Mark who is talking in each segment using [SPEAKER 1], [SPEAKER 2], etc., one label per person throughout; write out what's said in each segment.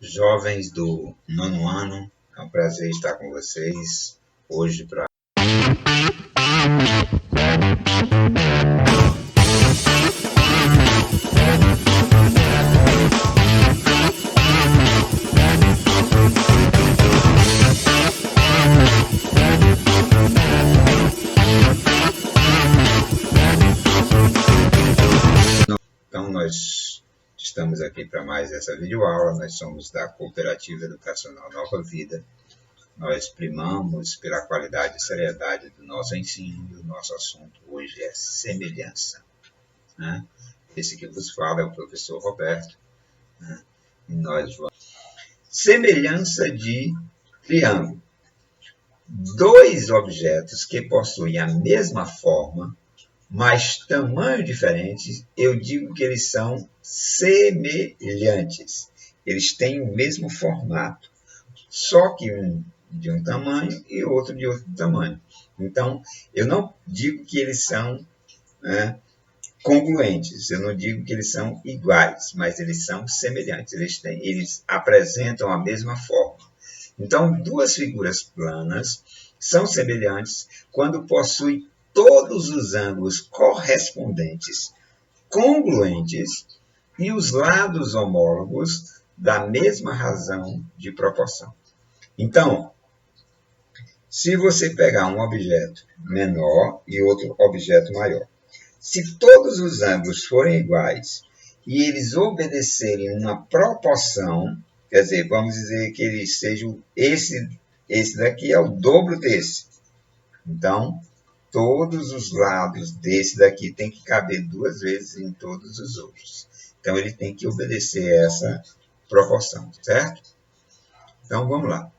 [SPEAKER 1] Jovens do nono ano, é um prazer estar com vocês hoje para nós estamos aqui para mais essa videoaula. Nós somos da Cooperativa Educacional Nova Vida. Nós primamos pela qualidade e seriedade do nosso ensino e o nosso assunto hoje é semelhança. Esse que vos fala é o professor Roberto. E nós vamos... Semelhança de triângulo. Dois objetos que possuem a mesma forma, mas tamanho diferente, eu digo que eles são semelhantes. Eles têm o mesmo formato, só que um de um tamanho e outro de outro tamanho. Então, eu não digo que eles são congruentes, eu não digo que eles são iguais, mas eles são semelhantes, eles apresentam a mesma forma. Então, duas figuras planas são semelhantes quando possuem todos os ângulos correspondentes congruentes e os lados homólogos da mesma razão de proporção. Então, se você pegar um objeto menor e outro objeto maior, se todos os ângulos forem iguais e eles obedecerem uma proporção, quer dizer, vamos dizer que eles sejam esse daqui é o dobro desse. Então, todos os lados desse daqui tem que caber duas vezes em todos os outros. Então, ele tem que obedecer essa proporção, certo? Então, vamos lá.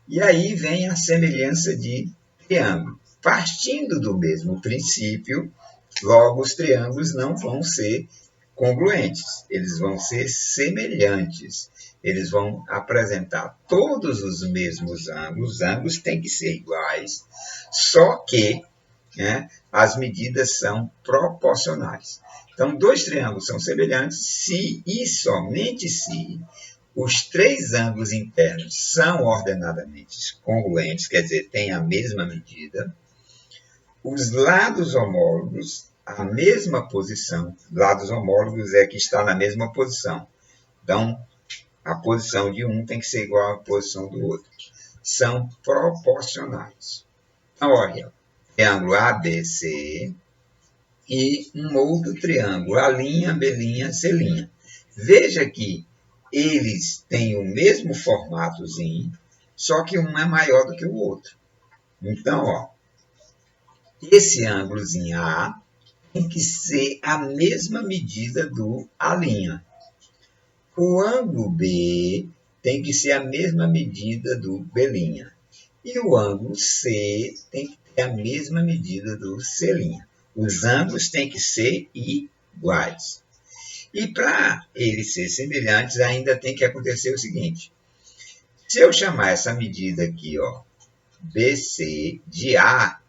[SPEAKER 1] E aí vem a semelhança de triângulo. Partindo do mesmo princípio, logo os triângulos não vão ser congruentes, eles vão ser semelhantes. Eles vão apresentar todos os mesmos ângulos, os ângulos têm que ser iguais, só que as medidas são proporcionais. Então, dois triângulos são semelhantes se e somente se os três ângulos internos são ordenadamente congruentes, quer dizer, têm a mesma medida, os lados homólogos, a mesma posição, lados homólogos é que está na mesma posição. Então, a posição de um tem que ser igual à posição do outro. São proporcionais. Então, olha, triângulo ABC e um outro triângulo, A', B', C'. Veja que eles têm o mesmo formatozinho, só que um é maior do que o outro. Então, ó, esse ângulozinho A tem que ser a mesma medida do A'. O ângulo B tem que ser a mesma medida do B'. E o ângulo C tem que ter a mesma medida do C'. Os ângulos têm que ser iguais. E para eles serem semelhantes, ainda tem que acontecer o seguinte. Se eu chamar essa medida aqui, ó, BC de A,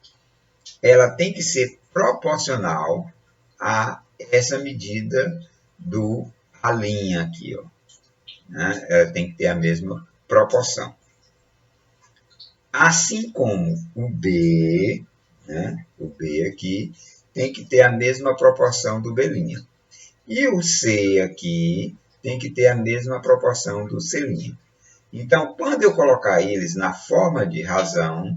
[SPEAKER 1] ela tem que ser proporcional a essa medida do A' aqui, ó. Ela tem que ter a mesma proporção. Assim como o B, o B aqui, tem que ter a mesma proporção do B'. E o C aqui tem que ter a mesma proporção do C'. Então, quando eu colocar eles na forma de razão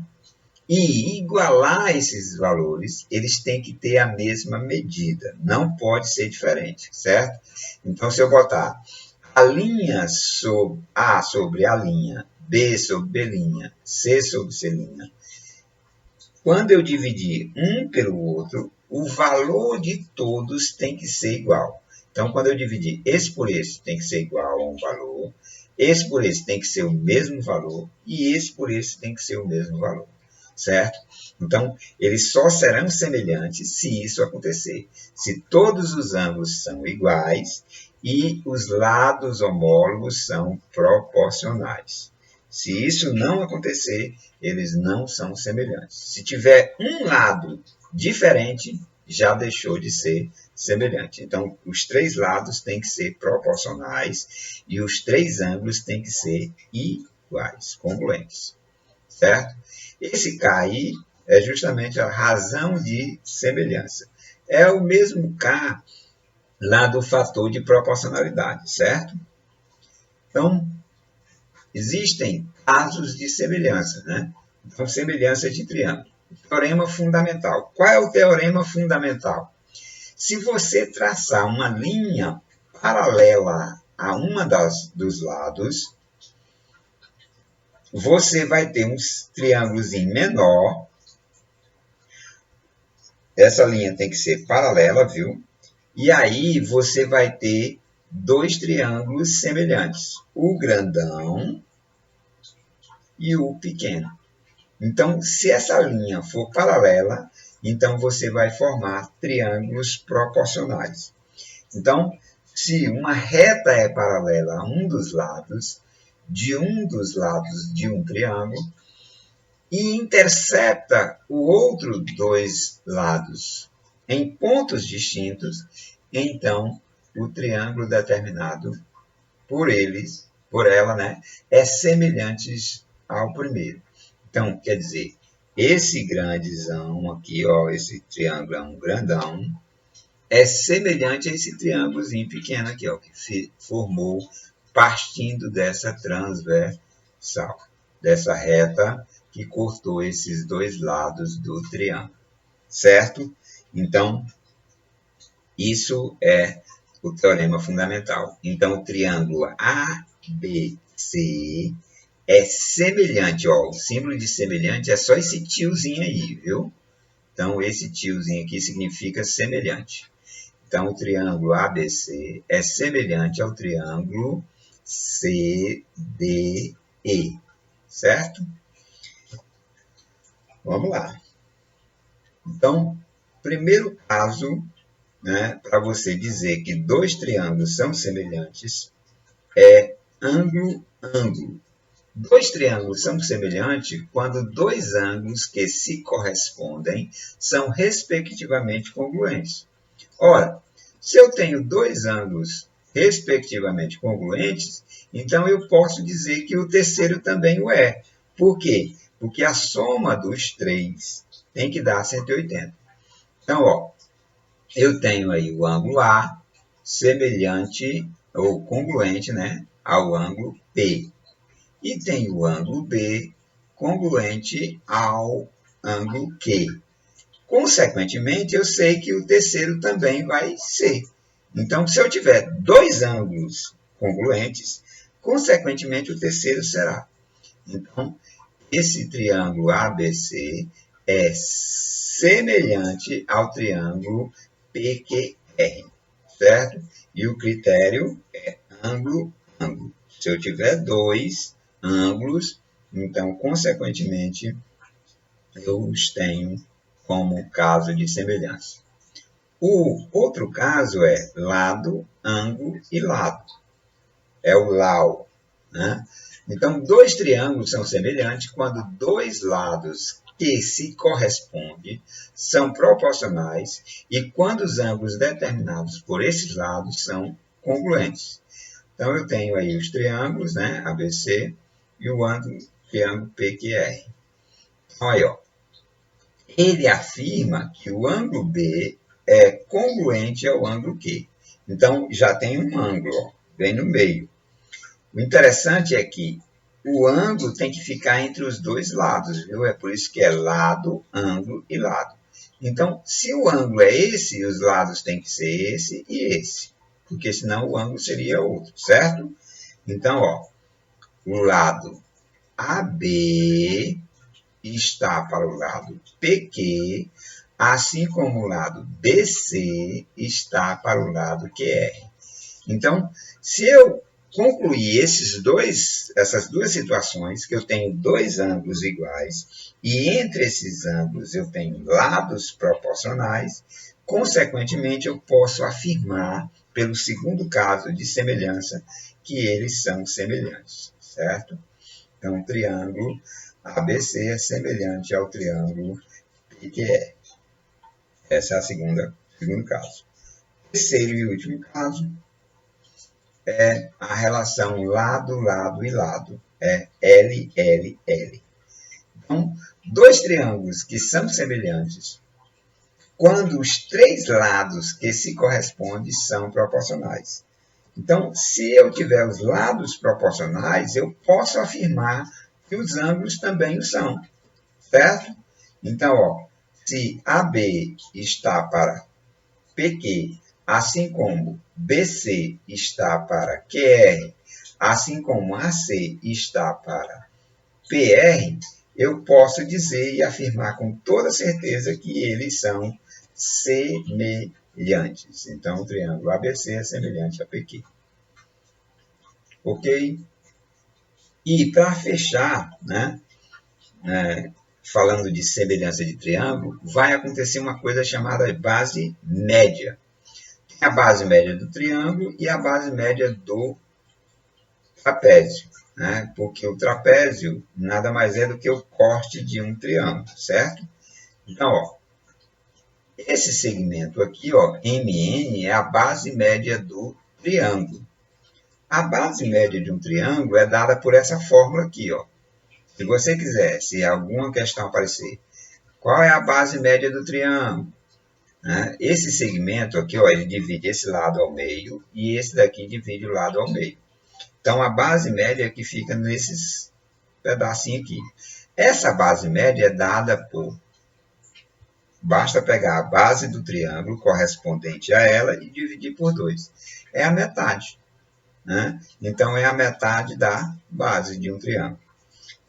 [SPEAKER 1] e igualar esses valores, eles têm que ter a mesma medida. Não pode ser diferente, certo? Então, se eu botar A' sobre A', B sobre B', C sobre C', quando eu dividir um pelo outro, o valor de todos tem que ser igual. Então, quando eu dividir esse por esse, tem que ser igual a um valor. Esse por esse tem que ser o mesmo valor. E esse por esse tem que ser o mesmo valor. Certo? Então, eles só serão semelhantes se isso acontecer. Se todos os ângulos são iguais e os lados homólogos são proporcionais. Se isso não acontecer, eles não são semelhantes. Se tiver um lado diferente, já deixou de ser semelhante. Então, os três lados têm que ser proporcionais e os três ângulos têm que ser iguais, congruentes, certo? Esse K aí é justamente a razão de semelhança. É o mesmo K lá do fator de proporcionalidade, certo? Então, existem casos de semelhança, né? Então, semelhança de triângulo. Teorema fundamental. Qual é o teorema fundamental? Se você traçar uma linha paralela a uma dos lados, você vai ter um triângulos menor. Essa linha tem que ser paralela, viu? E aí você vai ter dois triângulos semelhantes, o grandão e o pequeno. Então, se essa linha for paralela, então você vai formar triângulos proporcionais. Então, se uma reta é paralela a um dos lados de um triângulo e intercepta o outro dois lados em pontos distintos, então o triângulo determinado por ela, né, é semelhante ao primeiro. Então, quer dizer, esse grandezão aqui, ó, esse triângulo é um grandão, é semelhante a esse triângulozinho pequeno aqui, ó, que formou partindo dessa transversal, dessa reta que cortou esses dois lados do triângulo, certo? Então, isso é o teorema fundamental. Então, o triângulo ABC é semelhante, ó, o símbolo de semelhante é só esse tiozinho aí, viu? Então, esse tiozinho aqui significa semelhante. Então, o triângulo ABC é semelhante ao triângulo CDE, certo? Vamos lá. Então, primeiro caso, né, para você dizer que dois triângulos são semelhantes, é ângulo-ângulo. Dois triângulos são semelhantes quando dois ângulos que se correspondem são respectivamente congruentes. Ora, se eu tenho dois ângulos respectivamente congruentes, então eu posso dizer que o terceiro também o é. Por quê? Porque a soma dos três tem que dar 180. Então, ó, eu tenho aí o ângulo A semelhante ou congruente, né, ao ângulo P. E tenho o ângulo B congruente ao ângulo Q. Consequentemente, eu sei que o terceiro também vai ser. Então, se eu tiver dois ângulos congruentes, consequentemente, o terceiro será. Então, esse triângulo ABC é semelhante ao triângulo PQR, certo? E o critério é ângulo-ângulo. Se eu tiver dois ângulos, então, consequentemente, eu os tenho como caso de semelhança. O outro caso é lado, ângulo e lado. É o LAO, né? Então, dois triângulos são semelhantes quando dois lados que se correspondem são proporcionais e quando os ângulos determinados por esses lados são congruentes. Então, eu tenho aí os triângulos, né, ABC, e o triângulo PQR. Então, aí, ó, ele afirma que o ângulo B é congruente ao ângulo Q. Então, já tem um ângulo, ó, bem no meio. O interessante é que o ângulo tem que ficar entre os dois lados, viu? É por isso que é lado, ângulo e lado. Então, se o ângulo é esse, os lados têm que ser esse e esse, porque senão o ângulo seria outro, certo? Então, ó, o lado AB está para o lado PQ, assim como o lado BC está para o lado QR. Então, se eu concluir essas duas situações, que eu tenho dois ângulos iguais, e entre esses ângulos eu tenho lados proporcionais, consequentemente eu posso afirmar, pelo segundo caso de semelhança, que eles são semelhantes, certo? Então, o triângulo ABC é semelhante ao triângulo PQR. Essa é a segundo caso. Terceiro e último caso é a relação lado, lado e lado. É L, L, L. Então, dois triângulos que são semelhantes, quando os três lados que se correspondem são proporcionais. Então, se eu tiver os lados proporcionais, eu posso afirmar que os ângulos também o são, certo? Então, ó, se AB está para PQ, assim como BC está para QR, assim como AC está para PR, eu posso dizer e afirmar com toda certeza que eles são semelhantes. Então, o triângulo ABC é semelhante a PQ. Ok? E para fechar, né, falando de semelhança de triângulo, vai acontecer uma coisa chamada base média. Tem a base média do triângulo e a base média do trapézio, né? Porque o trapézio nada mais é do que o corte de um triângulo, certo? Então, ó, esse segmento aqui, ó, MN, é a base média do triângulo. A base média de um triângulo é dada por essa fórmula aqui, ó. Se você quiser, se alguma questão aparecer, qual é a base média do triângulo? Esse segmento aqui, ó, ele divide esse lado ao meio e esse daqui divide o lado ao meio. Então, a base média é que fica nesses pedacinhos aqui. Essa base média é dada por... Basta pegar a base do triângulo correspondente a ela e dividir por 2. É a metade. Né? Então, é a metade da base de um triângulo.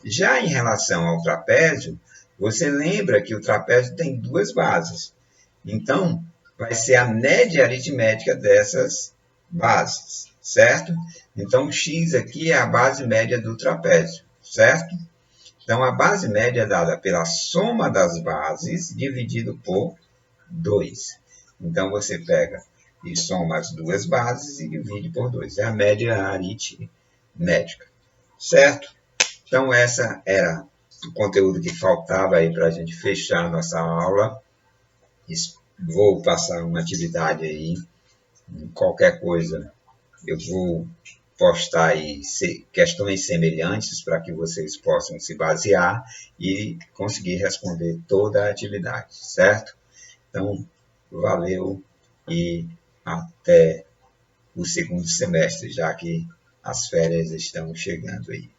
[SPEAKER 1] Já em relação ao trapézio, você lembra que o trapézio tem duas bases. Então, vai ser a média aritmética dessas bases, certo? Então, x aqui é a base média do trapézio, certo? Então, a base média é dada pela soma das bases dividido por 2. Então, você pega e soma as duas bases e divide por 2. É a média aritmética, certo? Então, essa era o conteúdo que faltava aí para a gente fechar a nossa aula. Vou passar uma atividade aí. Qualquer coisa, eu vou postar aí questões semelhantes para que vocês possam se basear e conseguir responder toda a atividade, certo? Então, valeu e até o segundo semestre, já que as férias estão chegando aí.